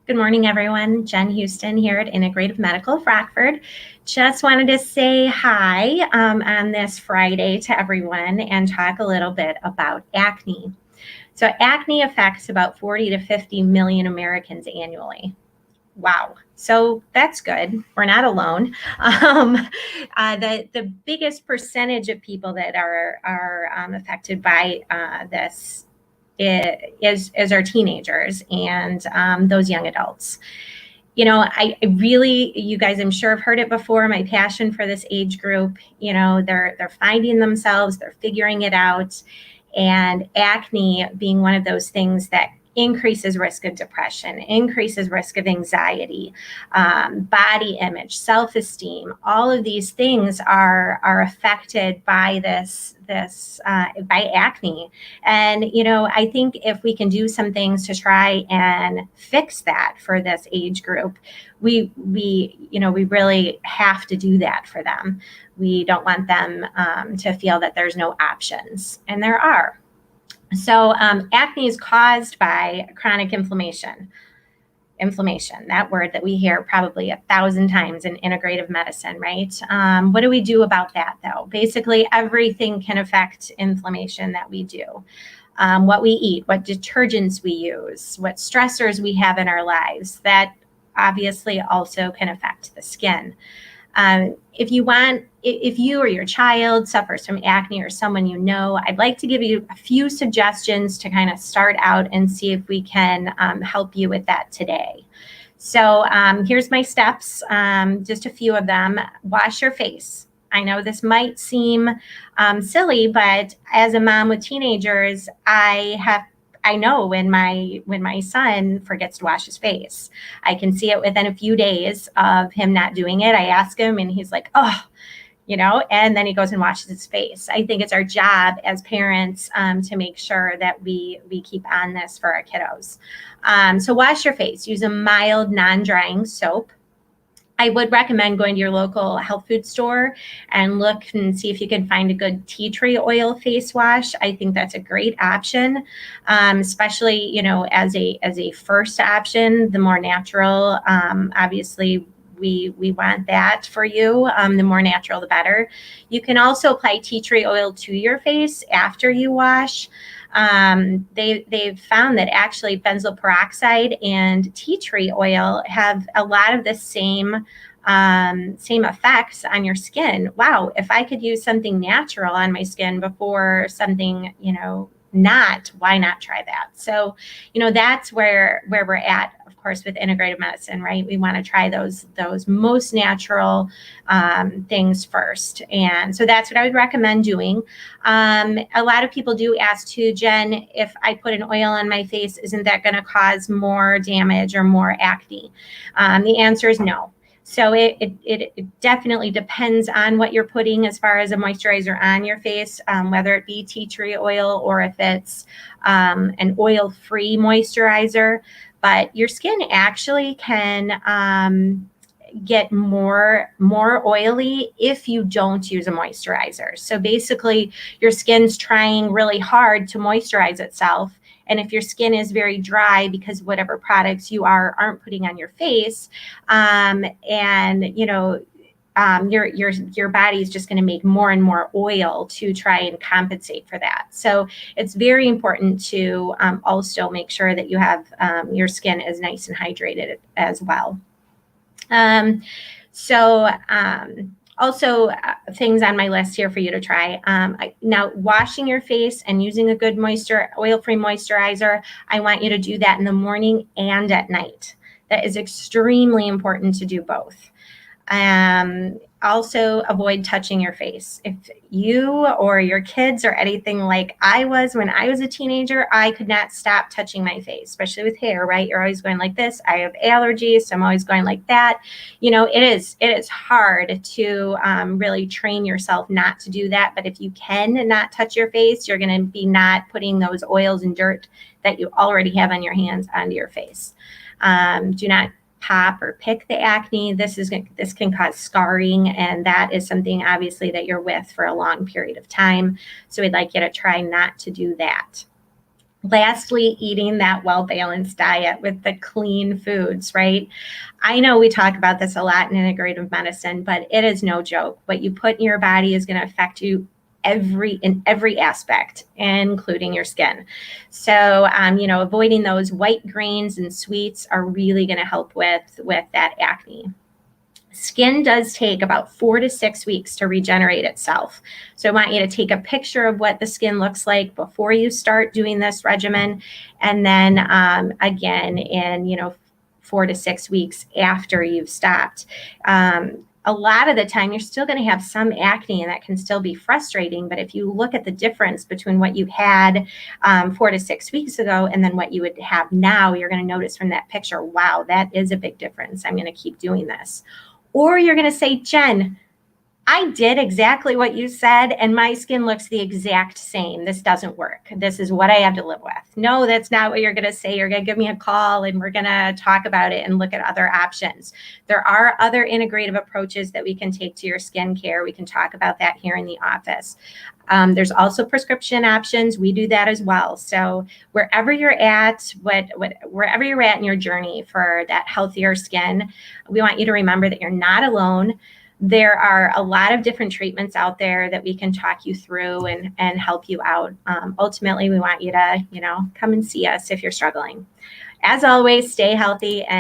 Good morning, everyone. Jen Houston here at Integrative Medical of Rockford. Just wanted to say hi on this Friday to everyone and talk a little bit about acne. So acne affects about 40 to 50 million Americans annually. Wow. So that's good. We're not alone. The biggest percentage of people that are affected by this is our teenagers and those young adults. I really, you guys, I'm sure have heard it before. My passion for this age group. They're finding themselves, they're figuring it out, and acne being one of those things that increases risk of depression, increases risk of anxiety, body image, self-esteem. All of these things are affected by by acne. And I think if we can do some things to try and fix that for this age group, we really have to do that for them. We don't want them to feel that there's no options, and there are. So acne is caused by chronic inflammation. Inflammation, that word that we hear probably 1,000 times in integrative medicine, right? What do we do about that, though? Basically, everything can affect inflammation that we do. What we eat, what detergents we use, what stressors we have in our lives, that obviously also can affect the skin. If you or your child suffers from acne or someone I'd like to give you a few suggestions to kind of start out and see if we can help you with that today. So here's my steps, just a few of them. Wash your face. I know this might seem silly, but as a mom with teenagers, I know when my son forgets to wash his face. I can see it within a few days of him not doing it. I ask him and he's like, oh, and then he goes and washes his face. I think it's our job as parents to make sure that we keep on this for our kiddos. So wash your face. Use a mild, non-drying soap. I would recommend going to your local health food store and look and see if you can find a good tea tree oil face wash. I think that's a great option, especially as a first option. The more natural, obviously. We want that for you. The more natural, the better. You can also apply tea tree oil to your face after you wash. They've found that actually benzoyl peroxide and tea tree oil have a lot of the same effects on your skin. Wow, if I could use something natural on my skin before something, why not try that? So, that's where we're at, of course, with integrative medicine, right? We want to try those most natural things first. And so that's what I would recommend doing. A lot of people do ask too, Jen, if I put an oil on my face, isn't that going to cause more damage or more acne? The answer is no. So it definitely depends on what you're putting as far as a moisturizer on your face, whether it be tea tree oil or if it's an oil-free moisturizer. But your skin actually can get more oily if you don't use a moisturizer. So basically, your skin's trying really hard to moisturize itself. And if your skin is very dry because whatever products you aren't putting on your face, your body is just going to make more and more oil to try and compensate for that. So it's very important to also make sure that you have your skin is nice and hydrated as well. Also, things on my list here for you to try. Now, washing your face and using a good oil-free moisturizer, I want you to do that in the morning and at night. That is extremely important to do both. Also, avoid touching your face. If you or your kids are anything like I was when I was a teenager, I could not stop touching my face, especially with hair, right? You're always going like this. I have allergies, so I'm always going like that. It is hard to really train yourself not to do that. But if you can not touch your face, you're going to be not putting those oils and dirt that you already have on your hands onto your face. Do not pop or pick the acne. This can cause scarring, and that is something obviously that you're with for a long period of time. So we'd like you to try not to do that. Lastly, eating that well-balanced diet with the clean foods, right? I know we talk about this a lot in integrative medicine, but it is no joke. What you put in your body is going to affect you in every aspect, including your skin. So, avoiding those white grains and sweets are really going to help with that acne. Skin does take about 4 to 6 weeks to regenerate itself. So I want you to take a picture of what the skin looks like before you start doing this regimen. And then again, in 4 to 6 weeks after you've stopped. A lot of the time, you're still going to have some acne, and that can still be frustrating. But if you look at the difference between what you had 4 to 6 weeks ago and then what you would have now, you're going to notice from that picture, wow, that is a big difference. I'm going to keep doing this. Or you're going to say, Jen, I did exactly what you said, and my skin looks the exact same. This doesn't work. This is what I have to live with. No, that's not what you're going to say. You're going to give me a call, and we're going to talk about it and look at other options. There are other integrative approaches that we can take to your skincare. We can talk about that here in the office. There's also prescription options. We do that as well. So wherever you're at, wherever you're at in your journey for that healthier skin, we want you to remember that you're not alone. There are a lot of different treatments out there that we can talk you through and help you out. Ultimately, we want you to, come and see us if you're struggling. As always, stay healthy and